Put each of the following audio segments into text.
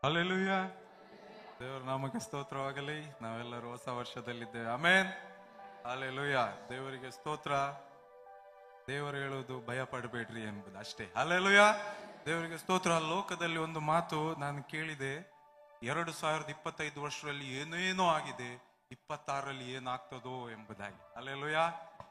Hallelujah. ದೇವರ ನಾಮಕ್ಕೆ ಸ್ತೋತ್ರವಾಗಲಿ. ನಾವೆಲ್ಲರೂ ಹೊಸ ವರ್ಷದಲ್ಲಿದ್ದೇವೆ. ಆಮೆನ್. ಹಲ್ಲೆಲೂಯಾ. ದೇವರಿಗೆ ಸ್ತೋತ್ರ. ದೇವರು ಹೇಳುವುದು ಭಯ ಪಡಬೇಡ್ರಿ ಎಂಬುದು ಅಷ್ಟೇ. ಹಲ್ಲೆಲೂಯಾ. ದೇವರಿಗೆ ಸ್ತೋತ್ರ. ಲೋಕದಲ್ಲಿ ಒಂದು ಮಾತು ನಾನು ಕೇಳಿದೆ, 2025 ವರ್ಷದಲ್ಲಿ ಏನೇನೋ ಆಗಿದೆ, 26ರಲ್ಲಿ ಏನಾಗ್ತದೋ ಎಂಬುದಾಗಿ. ಹಲ್ಲೆಲೂಯಾ.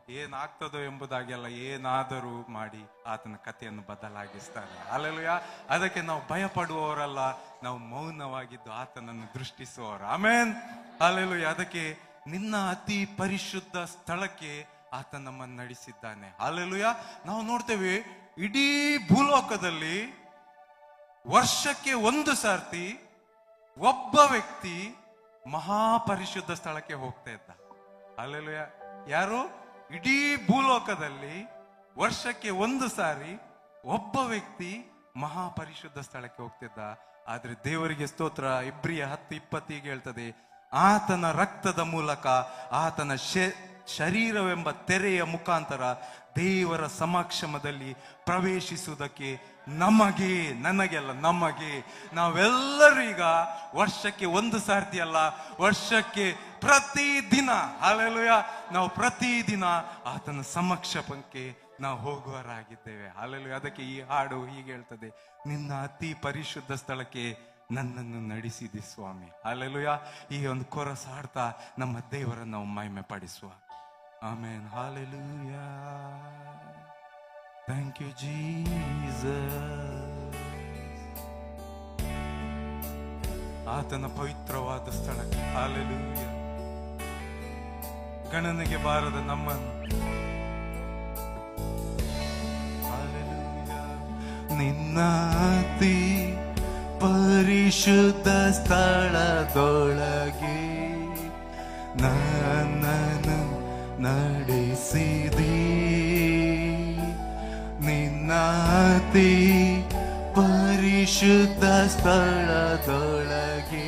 ಏನಾಗ್ತದೋ ಎಂಬುದಾಗಿ ಅಲ್ಲ, ಏನಾದರೂ ಮಾಡಿ ಆತನ ಕಥೆಯನ್ನು ಬದಲಾಗಿಸ್ತಾನೆ. ಹಲ್ಲೆಲೂಯಾ. ಅದಕ್ಕೆ ನಾವು ಭಯ ಪಡುವವರಲ್ಲ, ನಾವು ಮೌನವಾಗಿದ್ದು ಆತನನ್ನು ದೃಷ್ಟಿಸುವವರು. ಆಮೆನ್. ಹಲ್ಲೆಲೂಯಾ. ಅದಕ್ಕೆ ನಿನ್ನ ಅತಿ ಪರಿಶುದ್ಧ ಸ್ಥಳಕ್ಕೆ ಆತ ನಮ್ಮನ್ನು ನಡೆಸಿದ್ದಾನೆ. ಹಲ್ಲೆಲೂಯಾ. ನಾವು ನೋಡ್ತೇವೆ, ಇಡೀ ಭೂಲೋಕದಲ್ಲಿ ವರ್ಷಕ್ಕೆ ಒಂದು ಸಾರ್ತಿ ಒಬ್ಬ ವ್ಯಕ್ತಿ ಮಹಾಪರಿಶುದ್ಧ ಸ್ಥಳಕ್ಕೆ ಹೋಗ್ತಾ ಇದ್ದ. ಹಲ್ಲೆಲೂಯಾ. ಯಾರು? ಇಡೀ ಭೂಲೋಕದಲ್ಲಿ ವರ್ಷಕ್ಕೆ ಒಂದು ಸಾರಿ ಒಬ್ಬ ವ್ಯಕ್ತಿ ಮಹಾಪರಿಶುದ್ಧ ಸ್ಥಳಕ್ಕೆ ಹೋಗ್ತಿದ್ದ. ಆದ್ರೆ ದೇವರಿಗೆ ಸ್ತೋತ್ರ. ಇಬ್ರಿಯ 10:20 ಹೇಳ್ತದೆ, ಆತನ ರಕ್ತದ ಮೂಲಕ, ಆತನ ಶರೀರವೆಂಬ ತೆರೆಯ ಮುಖಾಂತರ ದೇವರ ಸಮಕ್ಷಮದಲ್ಲಿ ಪ್ರವೇಶಿಸುವುದಕ್ಕೆ ನಮಗೆ, ನನಗೆಲ್ಲ, ನಮಗೆ, ನಾವೆಲ್ಲರೂ ಈಗ ವರ್ಷಕ್ಕೆ ಒಂದು ಸಾರ್ತಿ ಅಲ್ಲ, ವರ್ಷಕ್ಕೆ ಪ್ರತಿದಿನ, ಹಲ್ಲೆಲೂಯಾ, ನಾವು ಪ್ರತಿದಿನ ಆತನ ಸಮಕ್ಷಮಕ್ಕೆ ನಾವು ಹೋಗುವರಾಗಿದ್ದೇವೆ. ಹಲ್ಲೆಲೂಯಾ. ಅದಕ್ಕೆ ಈ ಹಾಡು ಹೀಗೆ ಹೇಳ್ತದೆ, ನಿನ್ನ ಅತಿ ಪರಿಶುದ್ಧ ಸ್ಥಳಕ್ಕೆ ನನ್ನನ್ನು ನಡೆಸಿದಿ ಸ್ವಾಮಿ. ಹಲ್ಲೆಲೂಯಾ. ಈ ಒಂದು ಕೊರಸು ಹಾಡ್ತಾ ನಮ್ಮ ದೇವರನ್ನು ನಾವು ಮಹಿಮೆ ಪಡಿಸುವ. Amen. Hallelujah. Thank you Jesus. ಆತನ ಪವಿತ್ರವಾದ ಸ್ಥಳಕ್ಕೆ, ಹಲ್ಲೆಲೂಯಾ, ಗಣನೆಗೆ ಬಾರದ ನಮ್ಮನ್ನು, ಹಲ್ಲೆಲೂಯಾ, ನಿನ್ನ ಅತಿ ಪರಿಶುದ್ಧ ಸ್ಥಳದೊಳಗೆ ನನ್ನನ್ನು ನಡೆಸಿದಿ. ನಿನ್ನ ಅತಿ ಪರಿಶುದ್ಧ ಸ್ಥಳದೊಳಗೆ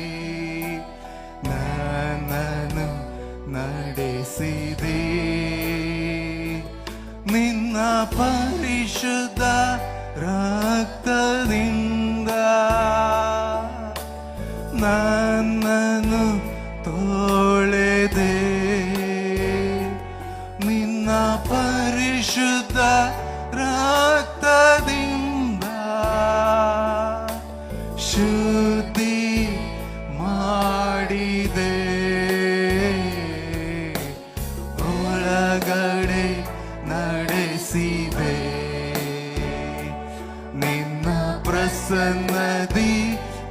ನನ್ನನ್ನು ನಡೆಸಿದಿ. ನಿನ್ನ ಪರಿಶುದ್ಧ ರಕ್ತದಿಂದ ನನ್ನನ್ನು ತೊಳೆದೆ. ನಿನ್ನ ಪರಿಶುದ್ಧ ರಕ್ತದಿಂದ ಶುದ್ಧಿ ಮಾಡಿದೆ. ಒಳಗಡೆ ನಡೆಸಿದೆ. ನಿನ್ನ ಪ್ರಸನ್ನದಿ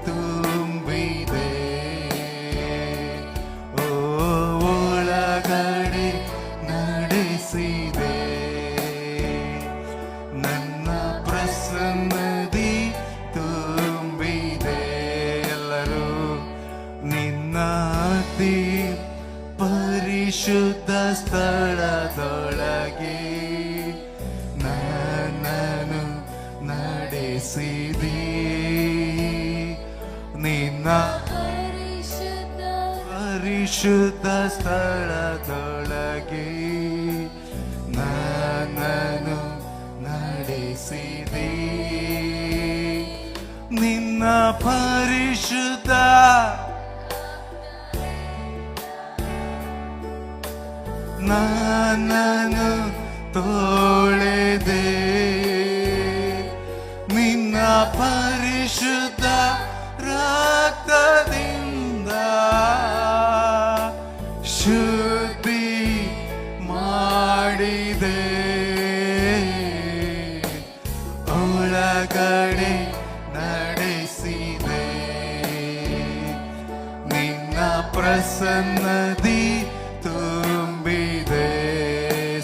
ತುಂಬಿದೆ. ಒಳಗಡೆ ನಡೆಸಿದೆ. ನನ್ನ ಪ್ರಸನ್ನದಿ ತುಂಬಿದೆ. ಎಲ್ಲರೂ ನಿನ್ನ ಅತಿ ಪರಿಶುದ್ಧ ಸ್ಥಳದೊಳಗೆ ನನ್ನನ್ನು ನಡೆಸಿದಿ. ನಿನ್ನ ಪರಿಶುದ್ಧ ಸ್ಥಳದೊಳಗೆ ನನ್ನನ್ನು ನಡೆಸಿದಿ. ನಿನ್ನ ಪರಿಶುದ್ಧ ನನ್ನನ್ನು ತೊಳೆದೆ. ನಿನ್ನ ಪರಿಶುದ್ಧ ರಕ್ತದಿಂದ ಶುದ್ಧಿ ಮಾಡಿದೆ. ಒಳಗಡೆ ನಡೆಸಿದೆ. ನಿನ್ನ ಪ್ರಸನ್ನದಿ ತುಂಬಿದೆ.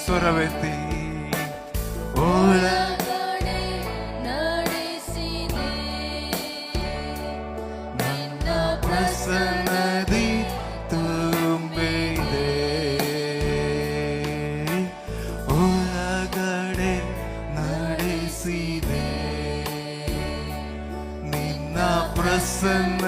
ಸ್ವರವೆತ್ತಿ. ಒಳಗಡೆ ನಡೆಸಿದೆ. ನನ್ನ ಪ್ರಸನ್ನದಿ ತುಂಬಿದೆ. ಒಳಗಡೆ ನಡೆಸಿದೆ. ನಿನ್ನ ಪ್ರಸನ್ನ